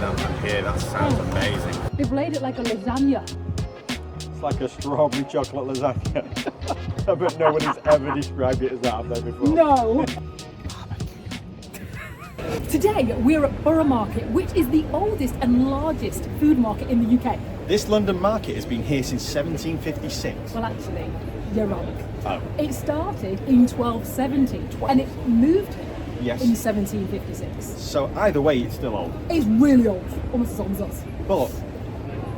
hear that sounds amazing. They've laid it like a lasagna. It's like a strawberry chocolate lasagna. I bet no one has ever described it as that, have they, before? No. Today we're at Borough Market, which is the oldest and largest food market in the UK. This London market has been here since 1756. Well, actually, you're wrong. Oh. It started in 1270 and it moved here Yes. in 1756. So either way, it's still old. It's really old, almost as old as us. But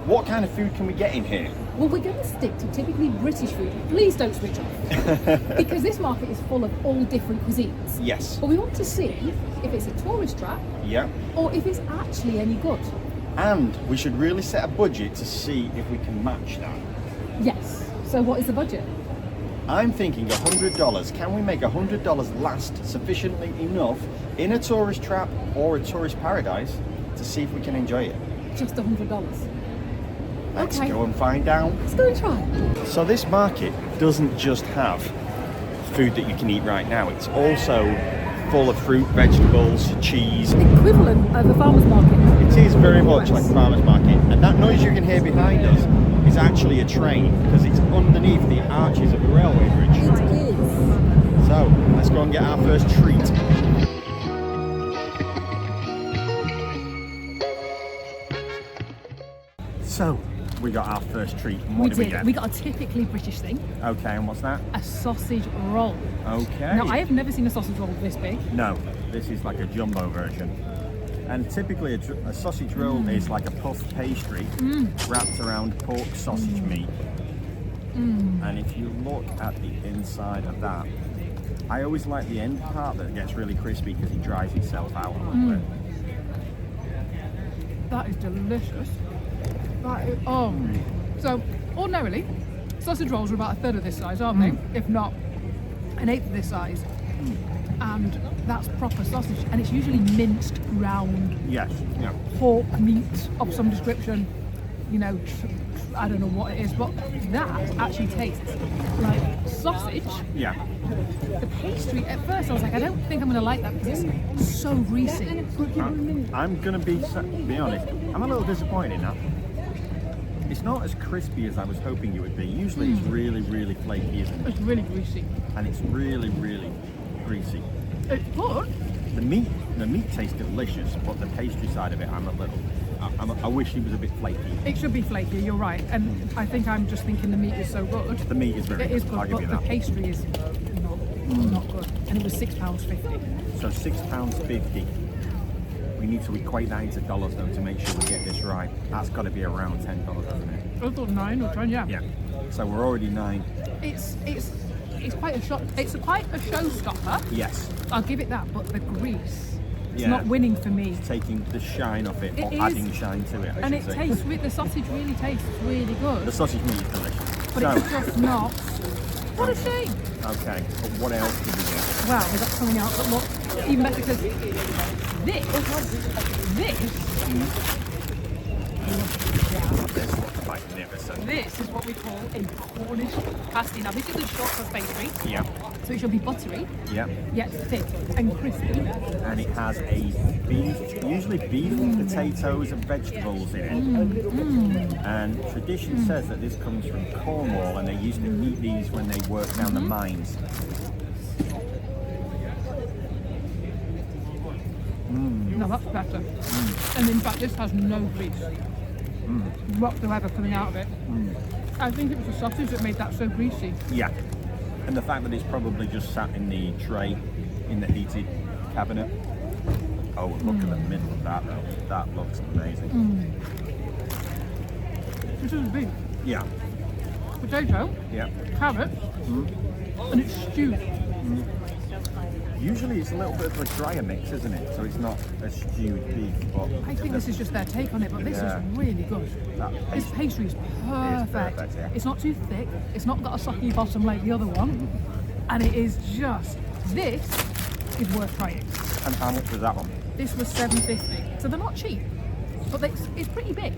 what kind of food can we get in here? Well, we're going to stick to typically British food. Please don't switch off. Because this market is full of all different cuisines. Yes. But we want to see if it's a tourist trap Yeah. or if it's actually any good. And we should really set a budget to see if we can match that. Yes. So what is the budget? I'm thinking $100. Can we make $100 last sufficiently enough in a tourist trap or a tourist paradise to see if we can enjoy it? Just $100. Let's Okay. go and find out. Let's go and try. So this market doesn't just have food that you can eat right now. It's also full of fruit, vegetables, cheese. Equivalent of a farmer's market. It is very much like a farmer's market. And that noise you can hear behind us is actually a train because it's underneath the arches of the railway bridge. It is. So let's go and get our first treat. So we got our first treat. And what did we get? We got a typically British thing, Okay, and what's that? a sausage roll. Okay. Now, I have never seen a sausage roll this big. No, this is like a jumbo version. And typically a sausage roll is like a puff pastry wrapped around pork sausage meat. And if you look at the inside of that, I always like the end part that gets really crispy because it dries itself out a little bit. That is delicious. That is, So, ordinarily, sausage rolls are about a third of this size, aren't they? If not an eighth of this size. And that's proper sausage. And it's usually minced round Yes, yeah. pork meat of some description. You know, I don't know what it is, but that actually tastes like sausage. Yeah. The pastry, at first I was like, I don't think I'm going to like that because it's so greasy. I'm gonna be honest, I'm a little disappointed in that. It's not as crispy as I was hoping it would be. Usually it's really, really flaky, isn't it? It's really greasy. And it's really, really greasy. It's good. The meat tastes delicious, but the pastry side of it, I wish it was a bit flaky. It should be flaky, you're right. And I think I'm just thinking the meat is so good. The meat is very It is good, I'll good, give you but the that. pastry is not good. And it was £6.50. So £6.50. We need to equate that into dollars though to make sure we get this right. That's got to be around $10, doesn't it? I thought 9 or 10, yeah. Yeah. So we're already 9. It's quite a shock. It's quite a showstopper. Yes. I'll give it that, but the grease, it's Yeah. not winning for me. Taking the shine off it, It or is. adding shine to it, I And should it say. tastes, the sausage really tastes really good. The sausage meat is delicious. But So, it's just not. What a shame. okay, but what else did we get? Wow, we got something else that looks even better because this This looks magnificent. this is what we call a Cornish pasty. Now this is a short crust pastry, Yeah, so it should be buttery, yeah. yet thick and crispy. And it has a beef, usually beef, potatoes and vegetables in it. And tradition says that this comes from Cornwall and they used to eat these when they worked down the mines. No, that's better. And in fact, this has no grease whatsoever coming out of it. I think it was the sausage that made that so greasy. Yeah. And the fact that it's probably just sat in the tray in the heated cabinet. Oh, look at the middle of that though. That looks amazing. This is beef, Yeah. potato, Yeah. carrot, and it's stewed. Usually it's a little bit of a drier mix, isn't it? So it's not a stewed beef, but I think this is just their take on it, but this Yeah. is really good. that This pastry. pastry is perfect. perfect, yeah. It's not too thick, it's not got a socky bottom like the other one, and it is just, this is worth trying. And how much was that one? This was $7.50, so they're not cheap, but it's pretty big.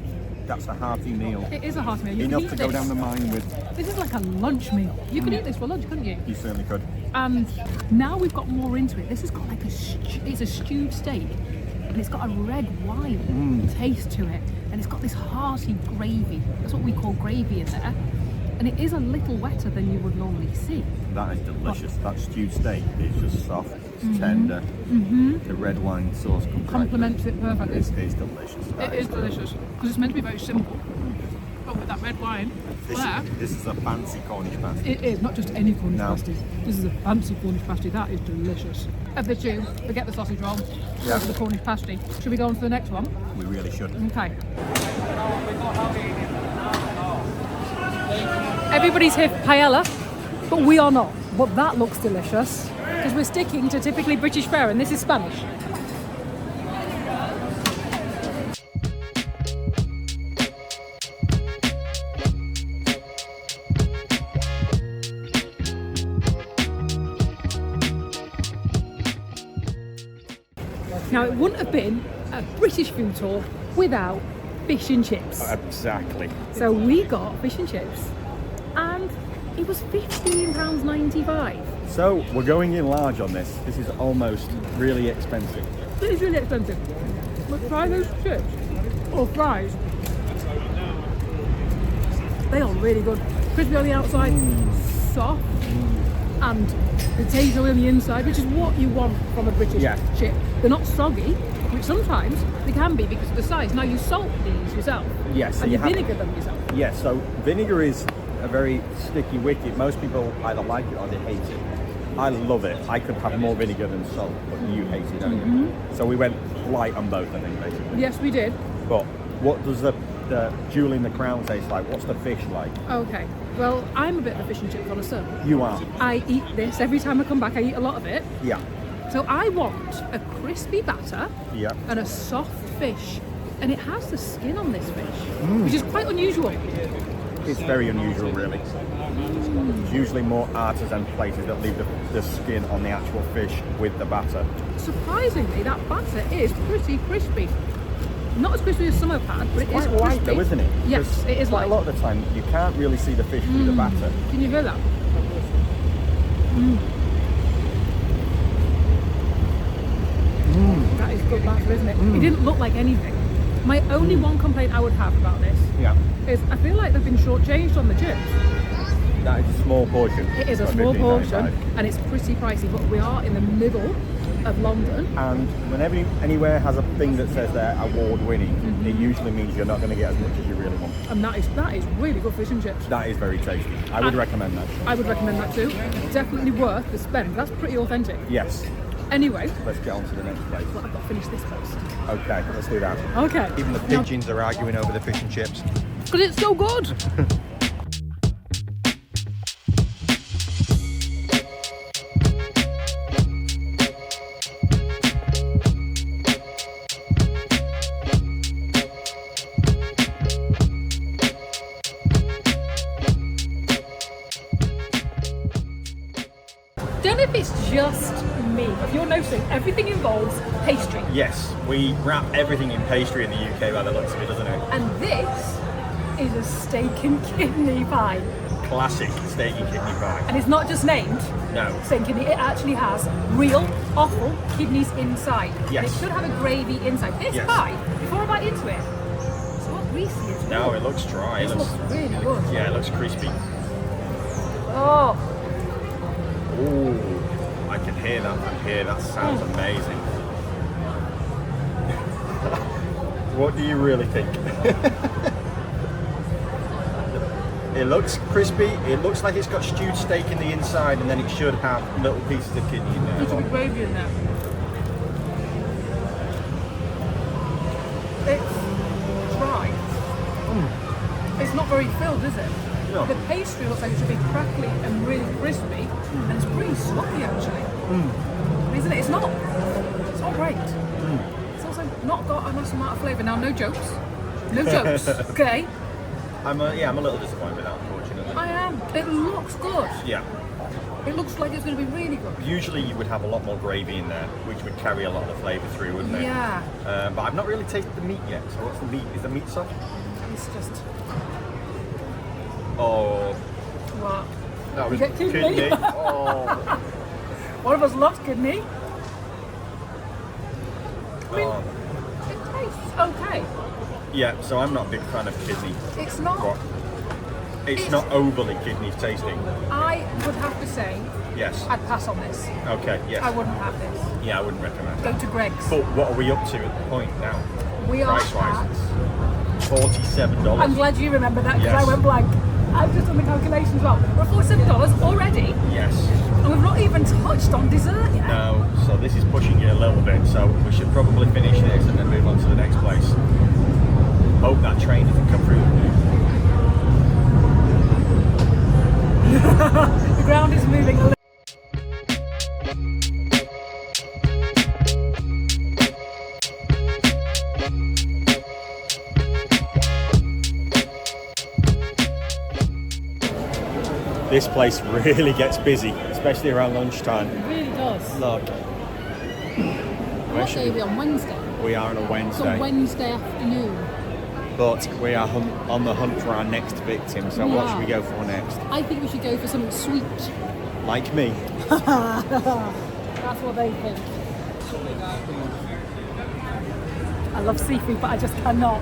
That's a hearty meal. It is a hearty meal. You Enough can to eat go this. down the mine with. This is like a lunch meal. You could eat this for lunch, couldn't you? You certainly could. And now we've got more into it. This has got like it's a stewed steak, and and it's got a red wine taste to it, and it's got this hearty gravy. That's what we call gravy in there, and it is a little wetter than you would normally see. That is delicious. That stewed steak is just soft, it's tender. The red wine sauce Complements it perfectly. It's delicious. It is delicious because it's meant to be very simple, but with that red wine. This is a fancy Cornish pasty. It is not just any Cornish pasty. This is a fancy Cornish pasty. That is delicious. Of the two, forget the sausage roll. Go for the Cornish pasty. Should we go on to the next one? We really should. Okay. Everybody's here for paella, but we are not. But that looks delicious because we're sticking to typically British fare, and this is Spanish. Now, it wouldn't have been a British food tour without fish and chips. Exactly. So we got fish and chips, and it was £15.95. So we're going in large on this. This is almost really expensive. It is really expensive. But try those chips, or fries. They are really good. Crispy on the outside, soft, and potato on the inside, which is what you want from a British chip. They're not soggy, which sometimes they can be because of the size. Now you salt these yourself, Yes, and you vinegar them yourself. Yes, so vinegar is a very sticky wicket. Most people either like it or they hate it. I love it. I could have more vinegar than salt, but you hate it, don't you? So we went light on both, I think, basically. Yes, we did. But what does the jewel in the crown taste like? What's the fish like? Okay, well, I'm a bit of a fish and chip connoisseur. You are? I eat this every time I come back. I eat a lot of it. Yeah. So I want a crispy batter Yeah. and a soft fish. And it has the skin on this fish, which is quite unusual. It's very unusual, really. It's usually more artisan places that leave the skin on the actual fish with the batter. Surprisingly, that batter is pretty crispy. Not as crispy as some I've had, but it is Quite crispy. light though, isn't it? Yes, Because it is quite light. a lot of the time you can't really see the fish through the batter. Can you hear that? That is good batter, isn't it? It didn't look like anything. My only one complaint I would have about this Yeah. is I feel like they've been shortchanged on the chips. That is a small portion. It is a for small portion £15.95. and it's pretty pricey, but we are in the middle of London. And whenever anywhere has a thing that says they're award winning, it usually means you're not going to get as much as you really want. And that is really good fish and chips. That is very tasty. I would recommend that. I would recommend that too. Definitely worth the spend. That's pretty authentic. Yes. Anyway, Let's get on to the next place. well, I've got to finish this first. Okay, let's do that. Okay. Even the pigeons are arguing over the fish and chips. Because it's so good. Don't know if it's just me, but you're noticing everything involves pastry. Yes, we wrap everything in pastry in the UK by the looks of it, doesn't it? And this is a steak and kidney pie. Classic steak and kidney pie. And it's not just named No. steak and kidney, it actually has real, awful kidneys inside. Yes. It should have a gravy inside. This Yes. pie, before I bite into it, it's not greasy at all. No, it looks dry. This looks really good. Yeah, it looks crispy. Oh, Ooh, I can hear that from here. That sounds amazing. What do you really think? It looks crispy. It looks like it's got stewed steak in the inside, and then it should have little pieces of kidney in there should be there. gravy in there. It's dry. It's not very filled, is it? No. The pastry looks like it should be crackly and really crispy, and it's pretty sloppy actually. Isn't it? It's not great. It's also not got a massive amount of flavour. Now, no jokes. No jokes, okay? I'm a little disappointed with that, unfortunately. I am. It looks good. Yeah. It looks like it's going to be really good. Usually you would have a lot more gravy in there, which would carry a lot of the flavour through, wouldn't it? Yeah. But I've not really tasted the meat yet. So what's the meat? Is the meat soft? It's just... Oh, What? that was You get kidney? Oh. One of us loves kidney. I mean, okay. Yeah, so I'm not a big fan of kidney. It's not. But it's not overly kidney tasting. I would have to say, Yes. I'd pass on this. Okay, yes. I wouldn't have this. Yeah, I wouldn't recommend Go it. to Greg's. But what are we up to at the point now? We are Price-wise, $47. I'm glad you remember that because Yes. I went blank. I've just done the calculations wrong. We're at $47 already, Yes. and we've not even touched on dessert yet. No, so this is pushing it a little bit, so we should probably finish this and then move on to the next place. Hope that train doesn't come through. The ground is moving a little. This place really gets busy, especially around lunchtime. It really does. Look. What day are we on? Wednesday? We are on a It's Wednesday, a Wednesday afternoon. but we are on the hunt for our next victim, so what should we Wow. go for next? I think we should go for something sweet. Like me. That's what they think. I love seafood, but I just cannot.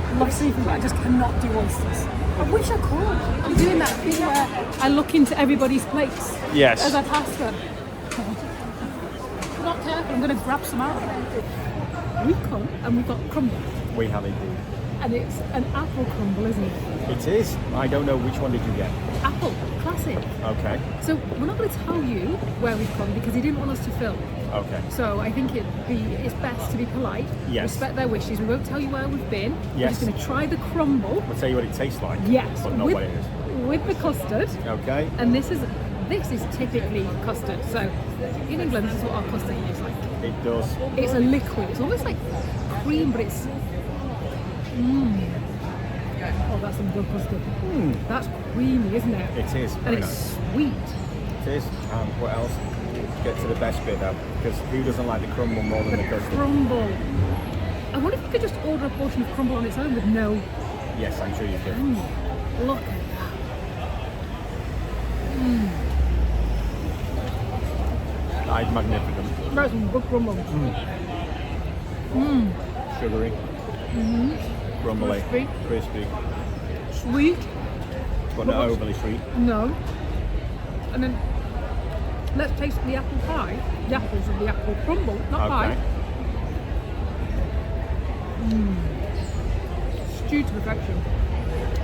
I love seafood, but I just cannot do oysters. I wish I could. I'm doing that thing where I look into everybody's plates Yes. as I pass them. I'm not careful, I'm going to grab some out. We come and we've got crumble. We have indeed. And it's an apple crumble, isn't it? It is. I don't know, which one did you get? Apple, classic. Okay. So we're not going to tell you where we've come because he didn't want us to film. Okay. So I think it's best to be polite, Yes. respect their wishes. We won't tell you where we've been. We're Yes. just going to try the crumble. I'll tell you what it tastes like. Yes, But not with, what it is. with the custard. Okay. And this is typically custard. So in England, this is what our custard looks like. It does. It's a liquid. It's almost like cream, but it's. Oh, that's some good custard. That's creamy, isn't it? It is. And Very it's nice. sweet. It is. And what else? Get to the best bit though, because who doesn't like the crumble more than the custard? Crumble. I wonder if you could just order a portion of crumble on its own with no. Yes, I'm sure you could. Look at that. That is magnificent. That's some good crumble. Sugary. Crumbly. Crispy. Crispy. Sweet. But not overly sweet. No. And then let's taste the apple pie. The apples of the apple crumble, not Okay. pie. Stew to perfection.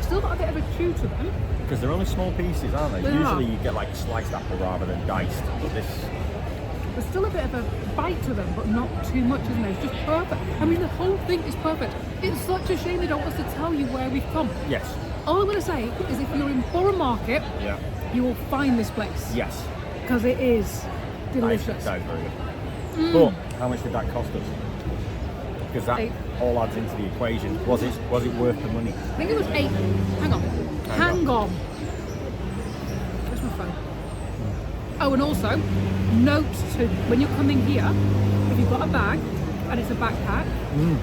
Still got a bit of a chew to them. Because they're only small pieces, aren't they? They Usually are. you get like sliced apple rather than diced. But this, There's still a bit of a bite to them, but not too much, isn't there? It's just perfect. I mean, the whole thing is perfect. It's such a shame they don't want us to tell you where we've come. yes. All I'm going to say is if you're in Borough Market, Yeah. you will find this place. Yes. Because it is delicious. That is very good. But how much did that cost us? Because that Eight. all adds into the equation. Was it worth the money? I think it was 8. Hang on. Hang on. Where's my phone? Oh, and also, note to when you're coming here, if you've got a bag and it's a backpack,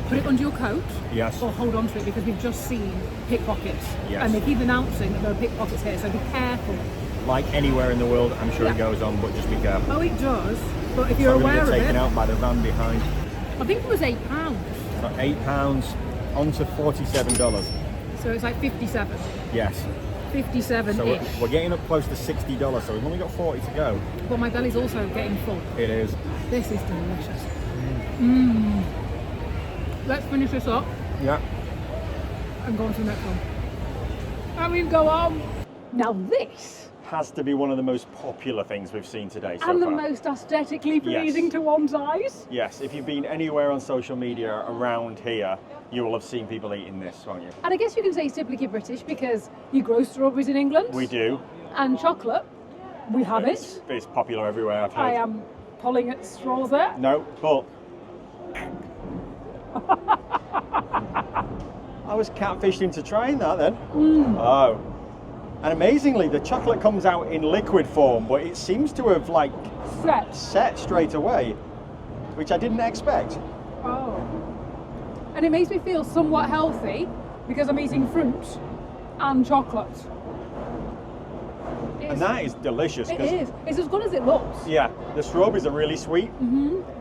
put it under your coat Yes. or hold on to it because we've just seen pickpockets. Yes. And they keep announcing that there are pickpockets here, so be careful. Like anywhere in the world, I'm sure it Yeah. goes on, but just be careful. Oh, it does. But if you're I'm going aware to of get taken it, out by the van behind. I think it was £8. So £8 onto $47. So it's like 57. Yes. 57-ish. So we're getting up close to $60, so we've only got 40 to go. But my belly's also getting full. It is. This is delicious. Let's finish this up Yeah. and go on to the next one. I mean, go on. Now this, Has to be one of the most popular things we've seen today so and the far. most aesthetically pleasing Yes. to one's eyes. Yes, if you've been anywhere on social media around here, you will have seen people eating this, won't you? And I guess you can say it's typically British because you grow strawberries in England. We do. And chocolate, we have It's, it. it's popular everywhere, I've heard. I am pulling at straws there. No, but... I was catfished into trying that then. Oh. And amazingly, the chocolate comes out in liquid form, but it seems to have like set straight away, which I didn't expect. Oh. And it makes me feel somewhat healthy because I'm eating fruit and chocolate. And that is delicious. It 'cause, is. It's as good as it looks. Yeah, the strawberries are really sweet,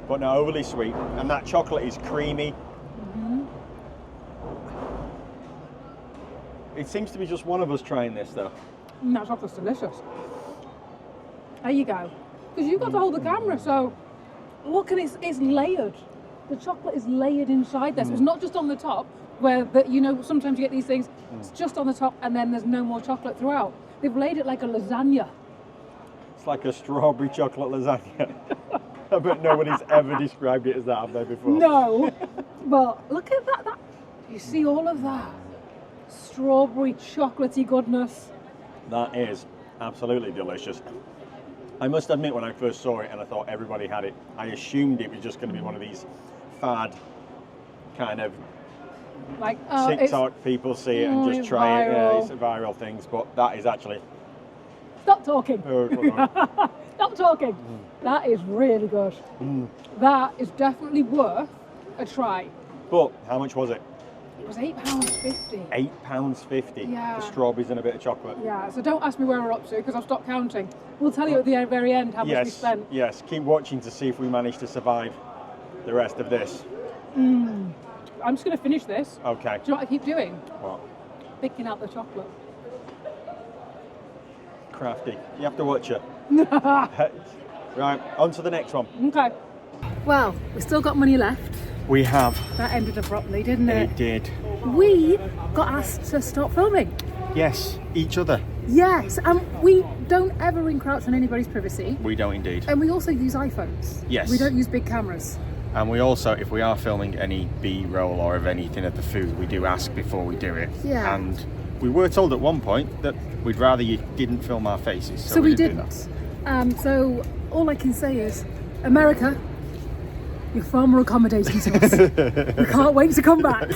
but not overly sweet. And that chocolate is creamy. It seems to be just one of us trying this though. That chocolate's delicious. There you go. Because you've got to hold the camera, so look, and it's layered. The chocolate is layered inside there, so it's not just on the top, where sometimes you get these things, it's just on the top and then there's no more chocolate throughout. They've laid it like a lasagna. It's like a strawberry chocolate lasagna. I bet nobody's ever described it as that, have they, before? No, but look at that. You see all of that strawberry chocolatey goodness. That is absolutely delicious. I must admit, when I first saw it and I thought everybody had it, I assumed it was just going to be one of these fad kind of like TikTok people see it and just try it. Yeah, it's viral things, but that is actually... Stop talking. Oh, Stop talking. That is really good. That is definitely worth a try. But how much was it? It was £8.50. £8.50 Yeah. for strawberries and a bit of chocolate. Yeah, so don't ask me where we're up to because I've stopped counting. We'll tell you at the very end how much we spent. Yes, keep watching to see if we manage to survive the rest of this. I'm just going to finish this. Okay. Do you know what I keep doing? What? Picking out the chocolate. Crafty. You have to watch it. Right, on to the next one. Okay. Well, we've still got money left. We have. That ended abruptly, didn't it? It did. We got asked to stop filming. Yes, each other. Yes, and we don't ever encroach on anybody's privacy. We don't indeed. And we also use iPhones. Yes. We don't use big cameras. And we also, if we are filming any B-roll or of anything of the food, we do ask before we do it. Yeah. And we were told at one point that we'd rather you didn't film our faces. So we didn't. didn't. So all I can say is, America, you're far more accommodating to us. We can't wait to come back.